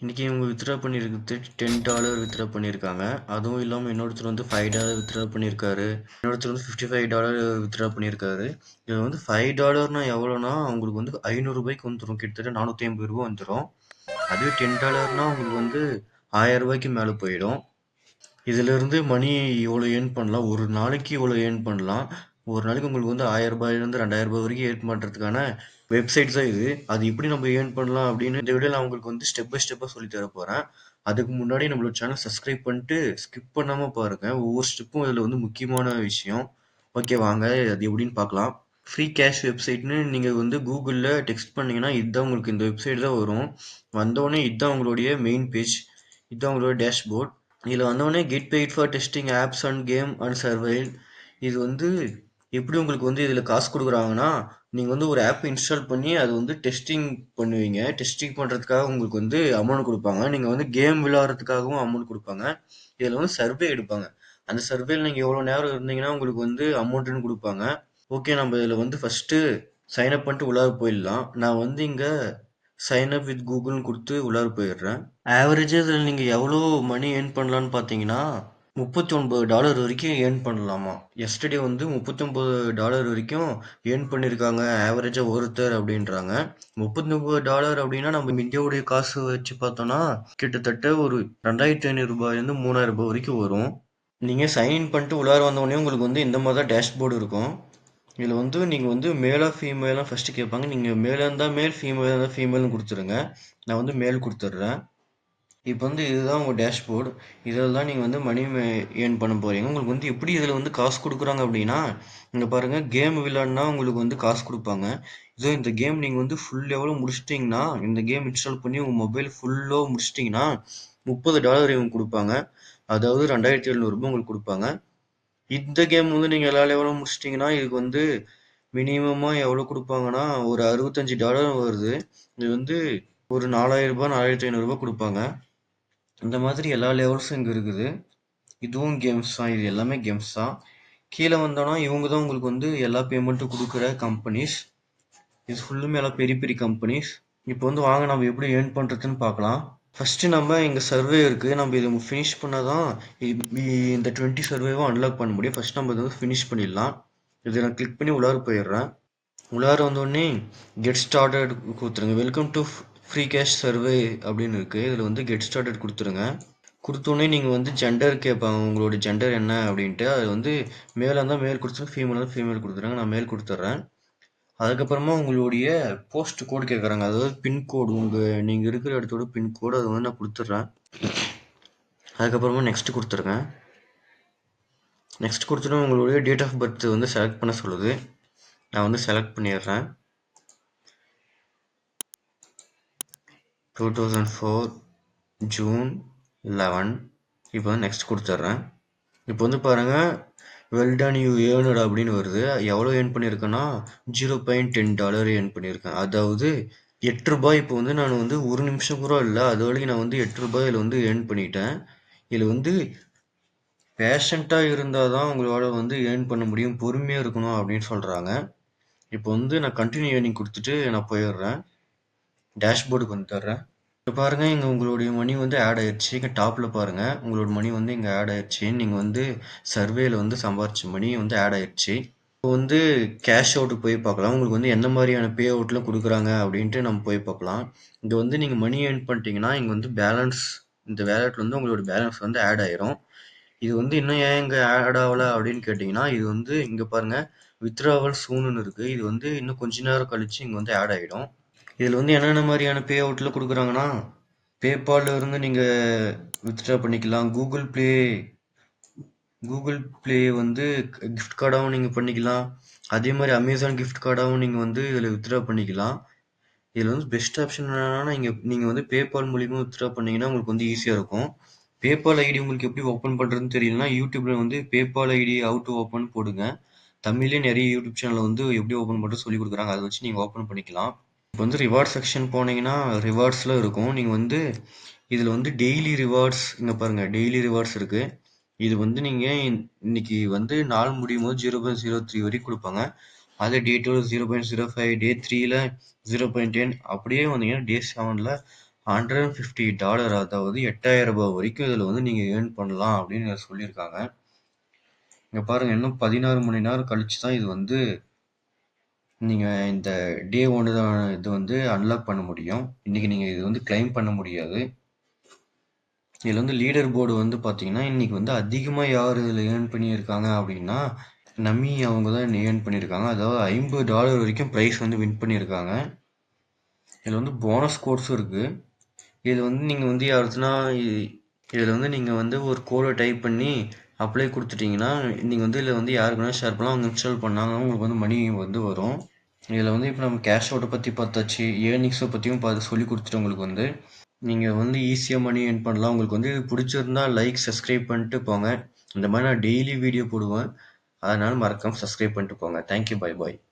இன்னைக்கு இவங்க வித்ட்ரா பண்ணியிருக்கிறது $10 வித்ட்ரா பண்ணியிருக்காங்க. அதுவும் இல்லாமல் இன்னொருத்தர் வந்து $5 வித்ட்ரா பண்ணியிருக்காரு. இன்னொருத்தர் வந்து $55 வித்ட்ரா பண்ணியிருக்காரு. இது வந்து $5னா எவ்வளோனா உங்களுக்கு வந்து ₹500 வந்துடும். கிட்டத்தட்ட ₹450 வந்துடும். அதுவே $10னா உங்களுக்கு வந்து ₹1000 மேலே போயிடும். இதிலிருந்து மணி இவ்வளோ ஏர்ன் பண்ணலாம். ஒரு நாளைக்கு இவ்வளோ ஏர்ன் பண்ணலாம். ஒரு நாளைக்கு உங்களுக்கு வந்து ₹1000 ₹2000 வரைக்கும் ஏர்ன் பண்ணுறதுக்கான வெப்சைட்ஸ் தான் இது. அது எப்படி நம்ம ஏர்ன் பண்ணலாம் அப்படின்னு இந்த வீடியோவில் நான் உங்களுக்கு வந்து ஸ்டெப் பை ஸ்டெப்பாக சொல்லி தர போகிறேன். அதுக்கு முன்னாடி நம்மளோட சேனல் சப்ஸ்கிரைப் பண்ணிட்டு ஸ்கிப் பண்ணாமல் பாருங்கள். ஒவ்வொரு ஸ்டெப்பும் இதில் வந்து முக்கியமான விஷயம். ஓகே, வாங்க அது எப்படின்னு பார்க்கலாம். ஃப்ரீ கேஷ் வெப்சைட்னு நீங்கள் வந்து கூகுளில் டெக்ஸ்ட் பண்ணிங்கன்னா இதுதான் உங்களுக்கு இந்த வெப்சைட் தான் வரும். வந்தோடனே இதுதான் உங்களுடைய மெயின் பேஜ். இதுதான் உங்களோட டேஷ்போர்ட். இதில் வந்தோடனே get paid for testing apps and game and சர்வைல். இது வந்து எப்படி உங்களுக்கு வந்து இதில் காசு கொடுக்குறாங்கன்னா, நீங்கள் வந்து ஒரு ஆப் இன்ஸ்டால் பண்ணி அது வந்து டெஸ்டிங் பண்ணுவீங்க. டெஸ்டிங் பண்ணுறதுக்காக உங்களுக்கு வந்து அமௌண்ட் கொடுப்பாங்க. நீங்கள் வந்து கேம் விளையாடுறதுக்காகவும் அமௌண்ட் கொடுப்பாங்க. இதில் வந்து சர்வே எடுப்பாங்க. அந்த சர்வேல நீங்கள் எவ்வளோ நேரம் இருந்தீங்கன்னா உங்களுக்கு வந்து அமௌண்ட்டுன்னு கொடுப்பாங்க. ஓகே, நம்ம இதில் வந்து ஃபஸ்ட்டு சைன் அப் பண்ணிட்டு உள்ளார போயிடலாம். நான் வந்து இங்கே சைன் அப் வித் கூகுள்னு கொடுத்து உள்ளார போயிடுறேன். ஆவரேஜாக இதில் நீங்கள் எவ்வளோ மணி ஏர்ன் பண்ணலான்னு பார்த்தீங்கன்னா $39 வரைக்கும் ஏர்ன் பண்ணலாமா. எஸ்டர்டே வந்து $39 வரைக்கும் ஏர்ன் பண்ணியிருக்காங்க ஆவரேஜாக ஒருத்தர் அப்படின்றாங்க. $39 அப்படின்னா நம்ம இந்தியாவுடைய காசு வச்சு பார்த்தோம்னா கிட்டத்தட்ட ஒரு $2500 $3000 வரைக்கும் வரும். நீங்கள் சைன்இன் பண்ணிட்டு உள்ளார வந்தோடனே உங்களுக்கு வந்து இந்த மாதிரி தான் டேஷ்போர்டு இருக்கும். இதில் வந்து நீங்கள் வந்து மேலா ஃபீமேலாக ஃபஸ்ட்டு கேட்பாங்க. நீங்கள் மேலாக இருந்தால் மேல், ஃபீமேலாக இருந்தால் ஃபீமேல்னு கொடுத்துருங்க. நான் வந்து மேல் கொடுத்துட்றேன். இப்போ வந்து இதுதான் உங்கள் டேஷ்போர்டு. இதில் தான் நீங்கள் வந்து மணி ஏர்ன் பண்ண போகிறீங்க. உங்களுக்கு வந்து எப்படி இதில் வந்து காசு கொடுக்குறாங்க அப்படின்னா, இங்கே பாருங்கள், கேம் விளையாடினா உங்களுக்கு வந்து காசு கொடுப்பாங்க. இதோ இந்த கேம் நீங்கள் வந்து ஃபுல் லெவலும் முடிச்சிட்டிங்கன்னா, இந்த கேம் இன்ஸ்டால் பண்ணி உங்கள் மொபைல் ஃபுல்லாக முடிச்சிட்டிங்கன்னா $30 இவங்க கொடுப்பாங்க. அதாவது $2700 உங்களுக்கு கொடுப்பாங்க. இந்த கேம் வந்து நீங்கள் எல்லா லெவலும் முடிச்சிட்டிங்கன்னா இதுக்கு வந்து மினிமமாக எவ்வளோ கொடுப்பாங்கன்னா ஒரு $65 வருது. இது வந்து ஒரு $4000 $4500 கொடுப்பாங்க. இந்த மாதிரி எல்லா லெவல்ஸும் இங்கே இருக்குது. இதுவும் கேம்ஸ் தான். இது எல்லாமே கேம்ஸ் தான். கீழே வந்தோன்னா இவங்க தான் உங்களுக்கு வந்து எல்லா பேமெண்ட்டும் கொடுக்குற கம்பெனிஸ். இது ஃபுல்லுமே எல்லாம் பெரிய பெரிய கம்பெனிஸ். இப்போ வந்து வாங்க நம்ம எப்படி ஏர்ன் பண்ணுறதுன்னு பார்க்கலாம். ஃபஸ்ட்டு நம்ம இங்கே சர்வே இருக்குது. நம்ம இதை ஃபினிஷ் பண்ணால் தான் இந்த 20 சர்வேவும் அன்லாக் பண்ண முடியும். ஃபஸ்ட் நம்ம இதை வந்து ஃபினிஷ் பண்ணிடலாம். இதை நான் கிளிக் பண்ணி உள்ளார போயிடுறேன். உள்ளார வந்தோடனே கெட் ஸ்டார்டட் கொடுத்துருங்க. Welcome to free cash survey அப்படின்னு இருக்குது. இதில் வந்து கெட் ஸ்டார்டட் கொடுத்துருங்க. கொடுத்தோடனே நீங்கள் வந்து ஜெண்டர் கேட்பாங்க, உங்களோட ஜெண்டர் என்ன அப்படின்ட்டு. அது வந்து மேலாக இருந்தால் மேல் கொடுத்துருங்க, ஃபீமேலாக இருந்தால் ஃபீமேல் கொடுத்துருங்க. நான் மேல் கொடுத்துட்றேன். அதுக்கப்புறமா உங்களுடைய போஸ்ட் கோடு கேட்குறாங்க, அதாவது பின்கோடு, நீங்கள் இருக்கிற இடத்தோட பின்கோடு அதை வந்து நான் கொடுத்துட்றேன். அதுக்கப்புறமா நெக்ஸ்ட் கொடுத்துருங்க. நெக்ஸ்ட் கொடுத்துட்டு உங்களுடைய டேட் ஆஃப் பர்த் வந்து செலக்ட் பண்ண சொல்லுது. நான் வந்து செலக்ட் பண்ணிடுறேன். 2004 June 11. இப்போ வந்து நெக்ஸ்ட் கொடுத்துட்றேன். இப்போ வந்து பாருங்கள், வெல் டன் யூ ஏர்னட் அப்படின்னு வருது. எவ்வளோ ஏர்ன் பண்ணியிருக்கேன்னா $0.10 ஏர்ன் பண்ணியிருக்கேன். அதாவது $8. இப்போ வந்து நான் வந்து ஒரு நிமிஷம் கூட இல்லை, அது வரைக்கும் நான் வந்து $8 இதில் வந்து ஏர்ன் பண்ணிட்டேன். இதில் வந்து பேஷண்ட்டாக இருந்தால் தான் உங்களால் வந்து ஏர்ன் பண்ண முடியும், பொறுமையாக இருக்கணும் அப்படின்னு சொல்கிறாங்க. இப்போ வந்து நான் கண்டினியூ ஏர்னிங் கொடுத்துட்டு நான் போயிடுறேன். டேஷ்போர்டுக்கு வந்துடுறேன். இப்போ பாருங்கள், இங்கே உங்களுடைய மணி வந்து ஆட் ஆயிடுச்சு. இங்கே டாப்பில் பாருங்கள், உங்களோட மணி வந்து இங்கே ஆட் ஆயிடுச்சு. நீங்கள் வந்து சர்வேல வந்து சம்பாரிச்ச மணி வந்து ஆட் ஆயிடுச்சு. இப்போ வந்து கேஷ் அவுட்டுக்கு போய் பார்க்கலாம். உங்களுக்கு வந்து என்ன மாதிரியான பே அவுட்லாம் கொடுக்குறாங்க அப்படின்ட்டு நம்ம போய் பார்க்கலாம். இங்கே வந்து நீங்கள் மணி ஏர்ன் பண்ணிட்டீங்கன்னா இங்கே வந்து பேலன்ஸ், இந்த வேலெட்டில் வந்து உங்களோட பேலன்ஸ் வந்து ஆட் ஆயிரும். இது வந்து இன்னும் ஏன் இங்கே ஆட் ஆகலை அப்படின்னு கேட்டிங்கன்னா, இது வந்து இங்கே பாருங்கள், வித்ட்ராவல் சூன்னு இருக்குது. இது வந்து இன்னும் கொஞ்ச நேரம் கழிச்சு இங்கே வந்து ஆட் ஆகிடும். இதில் வந்து என்னென்ன மாதிரியான பே அவுட்டில் கொடுக்குறாங்கன்னா, பேபாலில் இருந்து நீங்கள் வித்ட்ரா பண்ணிக்கலாம். கூகுள் ப்ளே வந்து கிஃப்ட் கார்டாகவும் நீங்கள் பண்ணிக்கலாம். அதே மாதிரி அமேசான் கிஃப்ட் கார்டாகவும் நீங்கள் வந்து இதில் வித்ட்ரா பண்ணிக்கலாம். இதில் வந்து பெஸ்ட் ஆப்ஷன் என்னென்னா, நீங்கள் வந்து பேபால் மூலிமா வித்ட்ரா பண்ணிங்கன்னா உங்களுக்கு வந்து ஈஸியாக இருக்கும். பேபால் ஐடி உங்களுக்கு எப்படி ஓப்பன் பண்ணுறதுன்னு தெரியலனா, யூடியூப்பில் வந்து PayPal ID how to open போடுங்க. தமிழ்லேயே நிறைய யூடியூப் சேனலில் வந்து எப்படி ஓப்பன் பண்ணுறது சொல்லி கொடுக்குறாங்க. அதை வச்சு நீங்கள் ஓப்பன் பண்ணிக்கலாம். இப்போ வந்து ரிவார்ட் செக்ஷன் போனீங்கன்னா ரிவார்ட்ஸ்லாம் இருக்கும். நீங்கள் வந்து இதில் வந்து டெய்லி ரிவார்ட்ஸ், இங்கே பாருங்கள், டெய்லி ரிவார்ட்ஸ் இருக்குது. இது வந்து நீங்கள் இன்னைக்கு வந்து நாள் முடியும் போது 0.03 வரைக்கும் கொடுப்பாங்க. அதே டே 2 0.05, டே 3ல 0.10, அப்படியே வந்தீங்கன்னா டே 7ல் $150 அதாவது $8000 வரைக்கும் இதில் வந்து நீங்கள் ஏர்ன் பண்ணலாம் அப்படின்னு சொல்லியிருக்காங்க. இங்கே பாருங்கள், இன்னும் 16 மணி நேரம் கழிச்சு தான் இது வந்து நீங்கள் இந்த டே 1 தான் இது வந்து அன்லாக் பண்ண முடியும். இன்றைக்கி நீங்கள் இது வந்து கிளைம் பண்ண முடியாது. இதில் வந்து லீடர் போர்டு வந்து பார்த்தீங்கன்னா இன்றைக்கி வந்து அதிகமாக யார் இதில் ஏர்ன் பண்ணியிருக்காங்க அப்படின்னா நமி அவங்க தான் ஏர்ன் பண்ணியிருக்காங்க. அதாவது $50 வரைக்கும் ப்ரைஸ் வந்து வின் பண்ணியிருக்காங்க. இதில் வந்து போனஸ் கோட்ஸும் இருக்குது. இதில் வந்து நீங்கள் வந்து யாருச்சுன்னா இதில் வந்து நீங்கள் வந்து ஒரு கோடை டைப் பண்ணி அப்ளை கொடுத்துட்டிங்கன்னா நீங்கள் வந்து இதில் வந்து யாருக்கு வேணால் ஷேர் பண்ணலாம். அவங்க இன்ஸ்டால் பண்ணாங்கன்னா உங்களுக்கு வந்து மணி வந்து வரும். இதில் வந்து இப்போ நம்ம கேஷ் அவுட்டை பற்றி பார்த்தாச்சு, ஏர்னிங்ஸை பற்றியும் பார்த்து சொல்லி கொடுத்துட்டு உங்களுக்கு வந்து நீங்கள் வந்து ஈஸியாக மணி ஏர்ன் பண்ணலாம். உங்களுக்கு வந்து இது பிடிச்சிருந்தா லைக் சப்ஸ்கிரைப் பண்ணிட்டு போங்க. இந்த மாதிரி நான் டெய்லி வீடியோ போடுவேன். அதனால் மறக்காமல் சப்ஸ்கிரைப் பண்ணிட்டு போங்க. Thank you, bye bye.